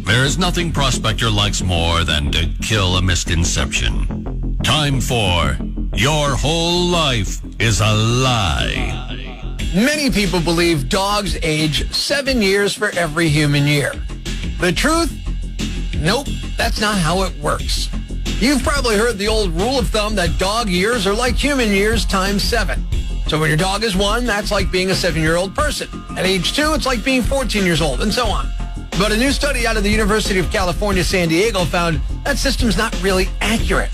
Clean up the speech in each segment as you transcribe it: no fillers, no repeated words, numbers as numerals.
There is nothing Prospector likes more than to kill a misconception. Time for Your Whole Life is a Lie. Many people believe dogs age 7 years for every human year. The truth? Nope, that's not how it works. You've probably heard the old rule of thumb that dog years are like human years times 7. So when your dog is 1, that's like being a 7-year-old person. At age 2, it's like being 14 years old, and so on. But a new study out of the University of California, San Diego found that system's not really accurate.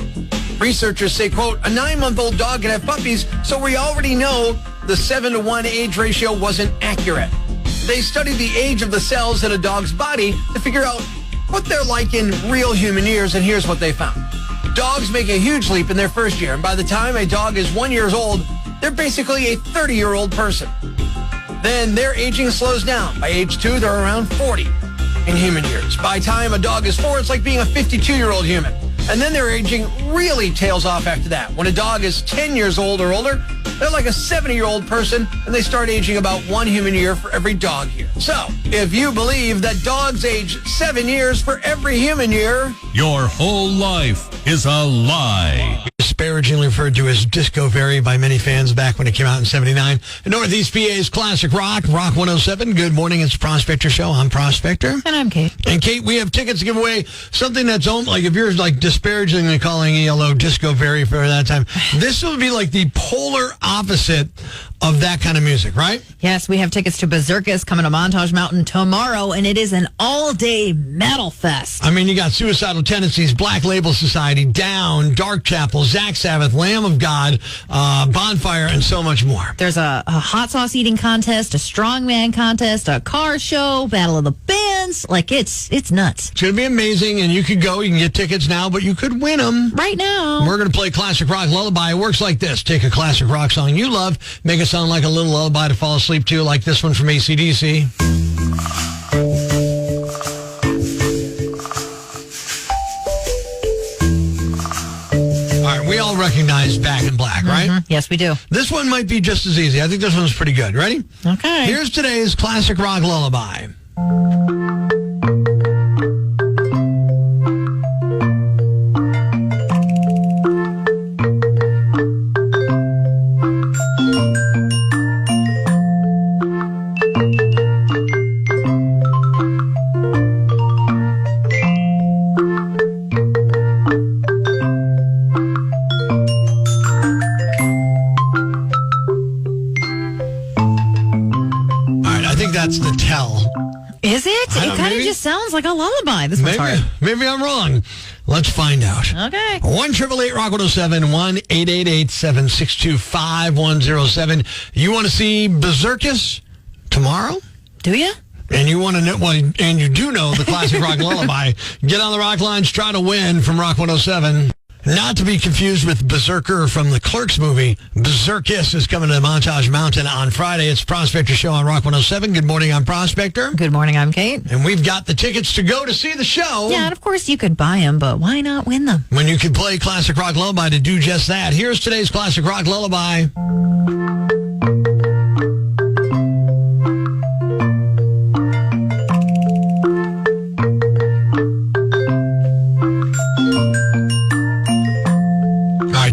Researchers say, quote, a 9-month-old dog can have puppies, so we already know the 7-to-1 age ratio wasn't accurate. They studied the age of the cells in a dog's body to figure out what they're like in real human years, and here's what they found. Dogs make a huge leap in their first year, and by the time a dog is 1 year old, they're basically a 30-year-old person. Then their aging slows down. By age 2, they're around 40 in human years. By the time a dog is 4, it's like being a 52-year-old human. And then their aging really tails off after that. When a dog is 10 years old or older, they're like a 70-year-old person, and they start aging about 1 human year for every dog year. So, if you believe that dogs age 7 years for every human year, your whole life is a lie. Disparagingly referred to as Disco Very by many fans back when it came out in 79. Northeast PA's classic rock, Rock 107. Good morning, it's Prospector Show. I'm Prospector. And I'm Kate. And Kate, we have tickets to give away. Something that's like if you're like disparagingly calling ELO Disco Very for that time, this would be like the polar opposite of that kind of music, right? Yes, we have tickets to Berserkus coming to Montage Mountain tomorrow, and it is an all-day metal fest. I mean, you got Suicidal Tendencies, Black Label Society, Down, Dark Chapel, Zach Sabbath, Lamb of God, Bonfire, and so much more. There's a hot sauce eating contest, a strongman contest, a car show, Battle of the Bands. Like, it's nuts. It's going to be amazing, and you could go. You can get tickets now, but you could win them. Right now. We're going to play Classic Rock Lullaby. It works like this. Take a classic rock song you love, make it sound like a little lullaby to fall asleep to, like this one from AC/DC. All right, we all recognize Back in Black, right? Mm-hmm. Yes, we do. This one might be just as easy. I think this one's pretty good. Ready? Okay. Here's today's Classic Rock Lullaby. That's the tell. Is it? It kind of just sounds like a lullaby. This one's hard. Maybe I'm wrong. Let's find out. Okay. 1-888-ROCK-107, 1-888-762-5107. You want to see Berserkus tomorrow? Do you? And you want to know, well, and you do know the classic rock lullaby. Get on the rock lines, try to win from Rock 107. Not to be confused with Berserker from the Clerks movie. Berserkus is coming to Montage Mountain on Friday. It's Prospector Show on Rock 107. Good morning, I'm Prospector. Good morning, I'm Kate. And we've got the tickets to go to see the show. Yeah, and of course you could buy them, but why not win them? When you could play Classic Rock Lullaby to do just that. Here's today's Classic Rock Lullaby.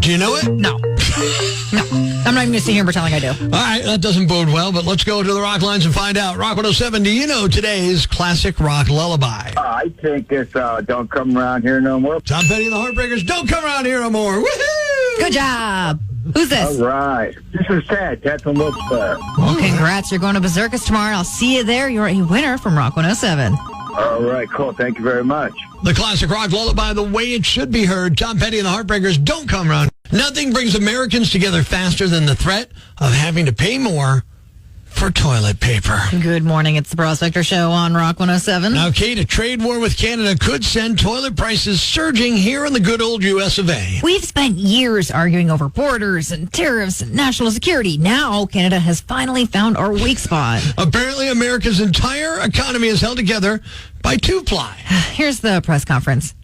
Do you know it? No. No. I'm not even going to sit here and pretend like I do. All right, that doesn't bode well, but let's go to the rock lines and find out. Rock 107, do you know today's classic rock lullaby? I think it's Don't Come Around Here No More. Tom Petty and the Heartbreakers, Don't Come Around Here No More. Woohoo! Good job. Who's this? All right. This is Ted. Ted from Wilkes-Barre. Well, congrats. You're going to Berserkus tomorrow. I'll see you there. You're a winner from Rock 107. All right, cool. Thank you very much. The classic rock lullaby, the way it should be heard. Tom Petty and the Heartbreakers, Don't Come Around. Nothing brings Americans together faster than the threat of having to pay more for toilet paper. Good morning. It's the Prospector Show on Rock 107. Now, Kate, a trade war with Canada could send toilet prices surging here in the good old U.S. of A. We've spent years arguing over borders and tariffs and national security. Now, Canada has finally found our weak spot. Apparently, America's entire economy is held together by two-ply. Here's the press conference.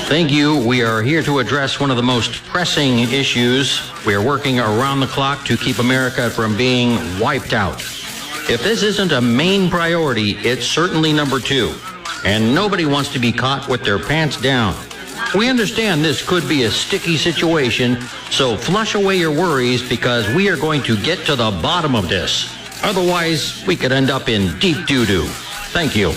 Thank you. We are here to address one of the most pressing issues. We are working around the clock to keep America from being wiped out. If this isn't a main priority, it's certainly number 2. And nobody wants to be caught with their pants down. We understand this could be a sticky situation, so flush away your worries because we are going to get to the bottom of this. Otherwise, we could end up in deep doo-doo. Thank you.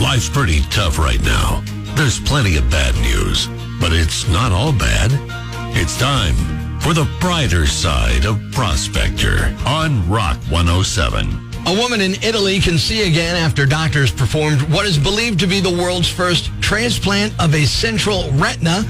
Life's pretty tough right now. There's plenty of bad news, but it's not all bad. It's time for the brighter side of Prospector on Rock 107. A woman in Italy can see again after doctors performed what is believed to be the world's first transplant of a central retina.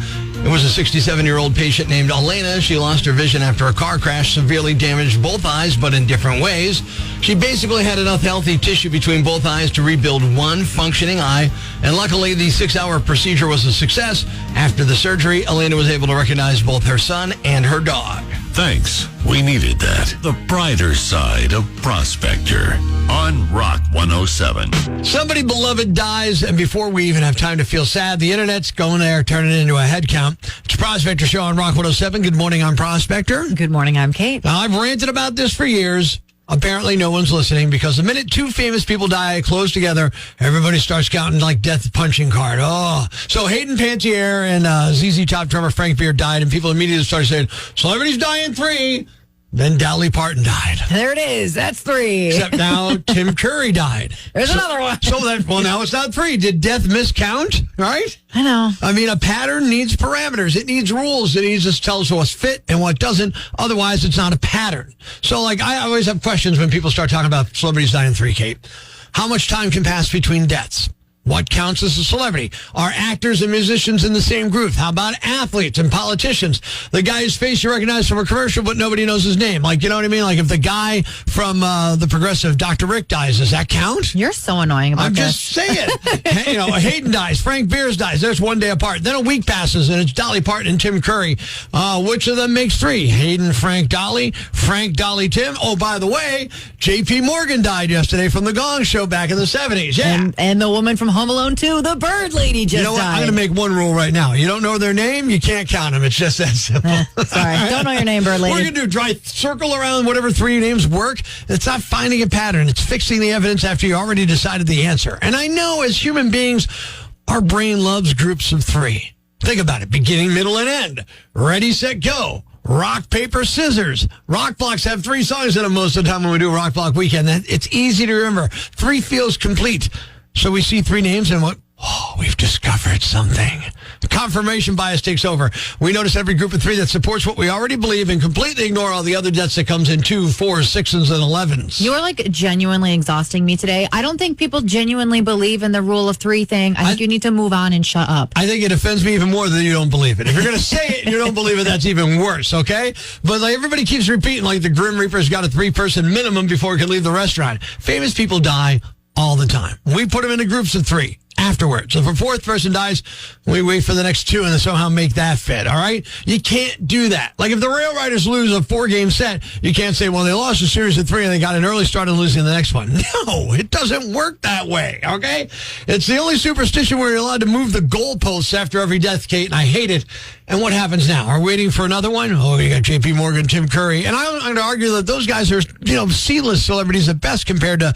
It was a 67-year-old patient named Elena. She lost her vision after a car crash severely damaged both eyes, but in different ways. She basically had enough healthy tissue between both eyes to rebuild one functioning eye, and luckily the 6-hour procedure was a success. After the surgery, Elena was able to recognize both her son and her dog. Thanks. We needed that. The brighter side of Prospector on Rock 107. Somebody beloved dies, and before we even have time to feel sad, the internet's going there, turning it into a head count. It's a Prospector Show on Rock 107. Good morning, I'm Prospector. Good morning, I'm Kate. Now, I've ranted about this for years. Apparently, no one's listening because the minute two famous people die close together, everybody starts counting like death punching card. Oh, so Hayden Panettiere and ZZ Top drummer Frank Beard died, and people immediately started saying, celebrities die in 3. Then Dolly Parton died. There it is. That's 3. Except now Tim Curry died. There's another one. Well, now it's not 3. Did death miscount? Right? I know. I mean, a pattern needs parameters. It needs rules. It needs to tell us what's fit and what doesn't. Otherwise, it's not a pattern. So, I always have questions when people start talking about celebrities dying in 3, Kate. How much time can pass between deaths? What counts as a celebrity? Are actors and musicians in the same group? How about athletes and politicians? The guy whose face you recognize from a commercial, but nobody knows his name. You know what I mean? If the guy from the Progressive, Dr. Rick, dies, does that count? You're so annoying about this. I'm just saying. Hayden dies. Frank Beers dies. There's one day apart. Then a week passes, and it's Dolly Parton and Tim Curry. Which of them makes 3? Hayden, Frank, Dolly. Frank, Dolly, Tim. Oh, by the way, J.P. Morgan died yesterday from The Gong Show back in the 70s. Yeah. And the woman from Home Alone 2, the bird lady, just died. I'm going to make one rule right now. You don't know their name, you can't count them. It's just that simple. Sorry. Don't know your name, bird lady. We're going to do circle around whatever 3 names work. It's not finding a pattern. It's fixing the evidence after you already decided the answer. And I know as human beings, our brain loves groups of 3. Think about it. Beginning, middle, and end. Ready, set, go. Rock, paper, scissors. Rock blocks have 3 songs in them most of the time when we do Rock Block Weekend. It's easy to remember. 3 feels complete. So we see 3 names and what? Oh, we've discovered something. Confirmation bias takes over. We notice every group of 3 that supports what we already believe and completely ignore all the other deaths that comes in 2, 4, 6s, and 11s. You are genuinely exhausting me today. I don't think people genuinely believe in the rule of 3 thing. I think you need to move on and shut up. I think it offends me even more that you don't believe it. If you're going to say it and you don't believe it, that's even worse, okay? But everybody keeps repeating the Grim Reaper's got a 3-person minimum before he can leave the restaurant. Famous people die all the time. We put them into groups of 3 afterwards. So if a 4th person dies, we wait for the next 2 and then somehow make that fit, all right? You can't do that. If the Rail Riders lose a 4-game set, you can't say, well, they lost a series of 3 and they got an early start and losing the next one. No, it doesn't work that way, okay? It's the only superstition where you're allowed to move the goalposts after every death, Kate, and I hate it. And what happens now? Are we waiting for another one? Oh, you got J.P. Morgan, Tim Curry. And I'm going to argue that those guys are, C-list celebrities at best compared to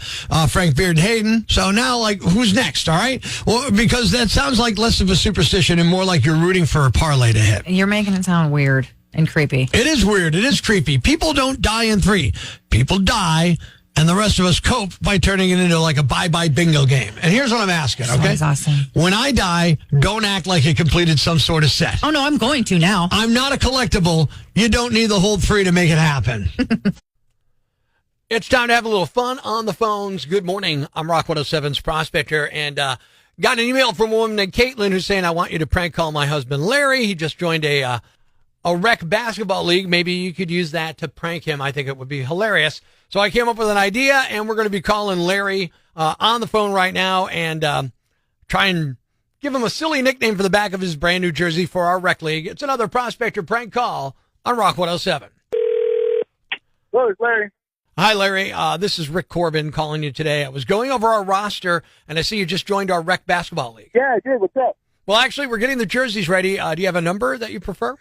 Frank Beard and Hayden. So now, who's next, all right? Well, because that sounds like less of a superstition and more like you're rooting for a parlay to hit. You're making it sound weird and creepy. It is weird. It is creepy. People don't die in 3. People die, and the rest of us cope by turning it into a bye-bye bingo game. And here's what I'm asking, okay? That's awesome. When I die, don't act like you completed some sort of set. Oh, no, I'm going to now. I'm not a collectible. You don't need the whole 3 to make it happen. It's time to have a little fun on the phones. Good morning. I'm Rock 107's Prospector, and got an email from a woman named Caitlin who's saying, I want you to prank call my husband Larry. He just joined a rec basketball league. Maybe you could use that to prank him. I think it would be hilarious. So I came up with an idea, and we're going to be calling Larry on the phone right now and try and give him a silly nickname for the back of his brand new jersey for our rec league. It's another Prospector prank call on Rock 107. Hello, it's Larry. Hi, Larry. This is Rick Corbin calling you today. I was going over our roster, and I see you just joined our rec basketball league. Yeah, I did. What's up? Well, actually, we're getting the jerseys ready. Do you have a number that you prefer?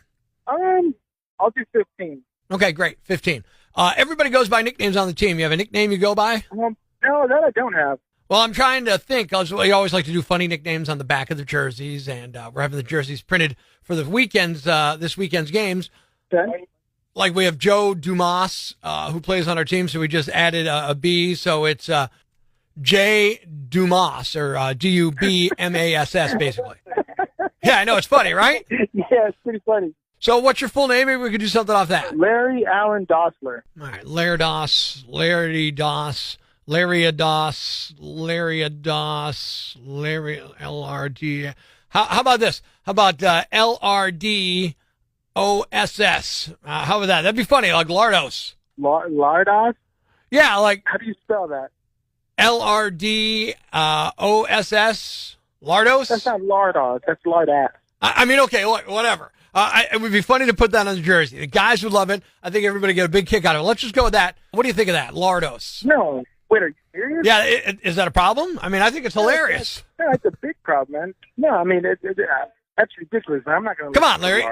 I'll do 15. Okay, great. 15. Everybody goes by nicknames on the team. You have a nickname you go by? No, that I don't have. Well, I'm trying to think. We always like to do funny nicknames on the back of the jerseys, and we're having the jerseys printed for the weekends, this weekend's games. Okay. Like we have Joe Dumas, who plays on our team, so we just added a B, so it's J Dumas, or D-U-B-M-A-S-S, basically. Yeah, I know, it's funny, right? Yeah, it's pretty funny. So what's your full name? Maybe we could do something off that. Larry Allen Dossler. All right, Larry Doss, Larry Doss, Larry Ados, Larry Ados, Larry LRD. How about this? How about LRDOSS? How about that? That'd be funny, like Lardos. Lardos? Yeah, like How do you spell that? LRDOSS. Lardos? That's not Lardos. That's Lardass. I mean, okay, look, whatever. It would be funny to put that on the jersey. The guys would love it. I think everybody get a big kick out of it. Let's just go with that. What do you think of that? Lardos. No. Wait, are you serious? Yeah, is that a problem? I mean, I think it's hilarious. Yeah, it's a big problem, man. No, I mean, that's ridiculous, man. I'm not going to... Come on, Larry.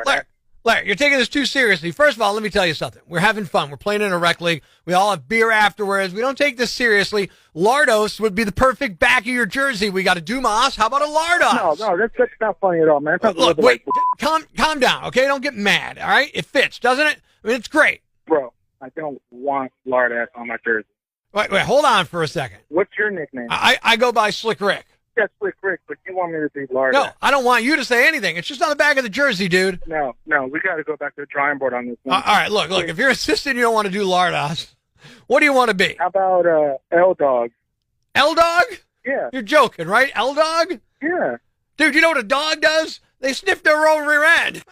Larry, you're taking this too seriously. First of all, let me tell you something. We're having fun. We're playing in a rec league. We all have beer afterwards. We don't take this seriously. Lardos would be the perfect back of your jersey. We got a Dumas. How about a Lardos? No, that's not funny at all, man. Look, wait, calm down, okay? Don't get mad, all right? It fits, doesn't it? I mean, it's great. Bro, I don't want Lardass on my jersey. Wait, hold on for a second. What's your nickname? I go by Slick Rick. Yeah, Slick Rick, but you want me to be Lardass. No, I don't want you to say anything. It's just on the back of the jersey, dude. No, we got to go back to the drawing board on this one. All right, look, if you're insisting you don't want to do Lardos, what do you want to be? How about L-Dog? L-Dog? Yeah. You're joking, right? L-Dog? Yeah. Dude, you know what a dog does? They sniff their own rear end.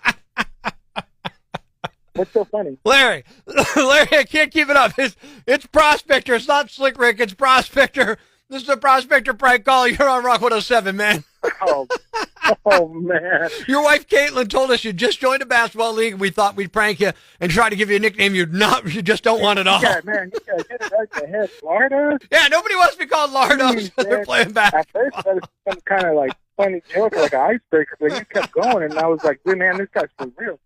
What's so funny? Larry, I can't keep it up. It's Prospector. It's not Slick Rick. It's Prospector. This is a Prospector prank call. You're on Rock 107, man. Oh, man. Your wife, Caitlin, told us you just joined a basketball league, and we thought we'd prank you and try to give you a nickname you just don't want at all. Yeah, man, you got to get it out the head. Florida? Yeah, nobody wants to be called Lardos when they're playing basketball. At first, that was some kind of like funny joke, like an icebreaker, but you kept going, and I was like, man, this guy's for real.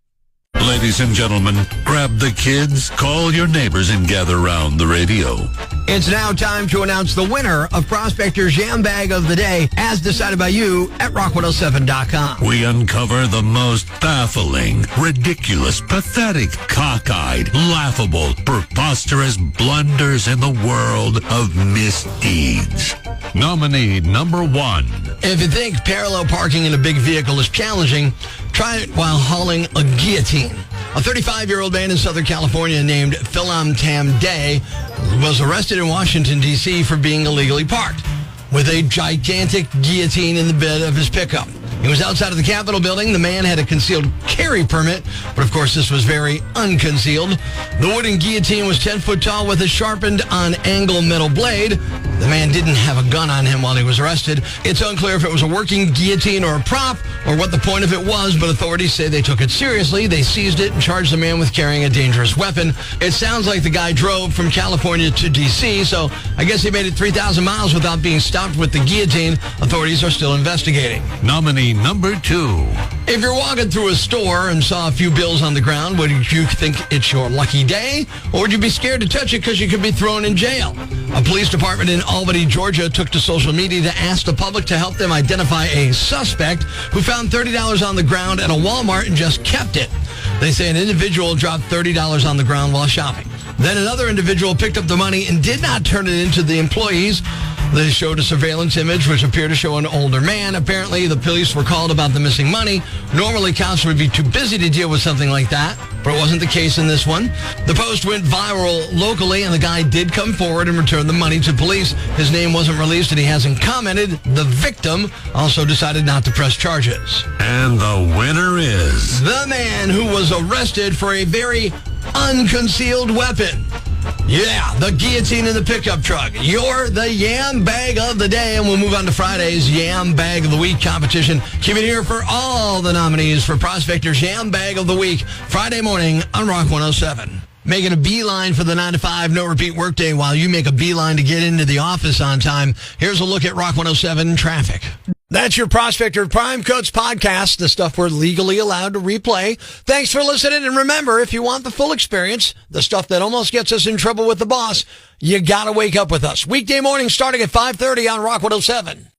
Ladies and gentlemen, grab the kids, call your neighbors, and gather around the radio. It's now time to announce the winner of Prospector's Jam Bag of the Day, as decided by you at rock107.com. We uncover the most baffling, ridiculous, pathetic, cockeyed, laughable, preposterous blunders in the world of misdeeds. Nominee number 1. If you think parallel parking in a big vehicle is challenging, try it while hauling a guillotine. A 35-year-old man in Southern California named Philam Tam Day was arrested in Washington, D.C. for being illegally parked with a gigantic guillotine in the bed of his pickup. He was outside of the Capitol building. The man had a concealed carry permit, but of course this was very unconcealed. The wooden guillotine was 10 foot tall with a sharpened on-angle metal blade. The man didn't have a gun on him while he was arrested. It's unclear if it was a working guillotine or a prop or what the point of it was, but authorities say they took it seriously. They seized it and charged the man with carrying a dangerous weapon. It sounds like the guy drove from California to D.C., so I guess he made it 3,000 miles without being stopped with the guillotine. Authorities are still investigating. Nominee number 2. If you're walking through a store and saw a few bills on the ground, would you think it's your lucky day? Or would you be scared to touch it because you could be thrown in jail? A police department in Albany, Georgia took to social media to ask the public to help them identify a suspect who found $30 on the ground at a Walmart and just kept it. They say an individual dropped $30 on the ground while shopping. Then another individual picked up the money and did not turn it into the employees. They showed a surveillance image which appeared to show an older man. Apparently, the police were called about the missing money. Normally, cops would be too busy to deal with something like that, but it wasn't the case in this one. The post went viral locally, and the guy did come forward and return the money to police. His name wasn't released, and he hasn't commented. The victim also decided not to press charges. And the winner is... the man who was arrested for a very unconcealed weapon. Yeah, the guillotine in the pickup truck. You're the Yam Bag of the Day, and we'll move on to Friday's Yam Bag of the Week competition. Keep it here for all the nominees for Prospector's Yam Bag of the Week, Friday morning on Rock 107. Making a beeline for the 9-to-5 no-repeat workday while you make a beeline to get into the office on time. Here's a look at Rock 107 traffic. That's your Prospector Prime Coats podcast, the stuff we're legally allowed to replay. Thanks for listening. And remember, if you want the full experience, the stuff that almost gets us in trouble with the boss, you got to wake up with us. Weekday morning starting at 5:30 on Rock 107.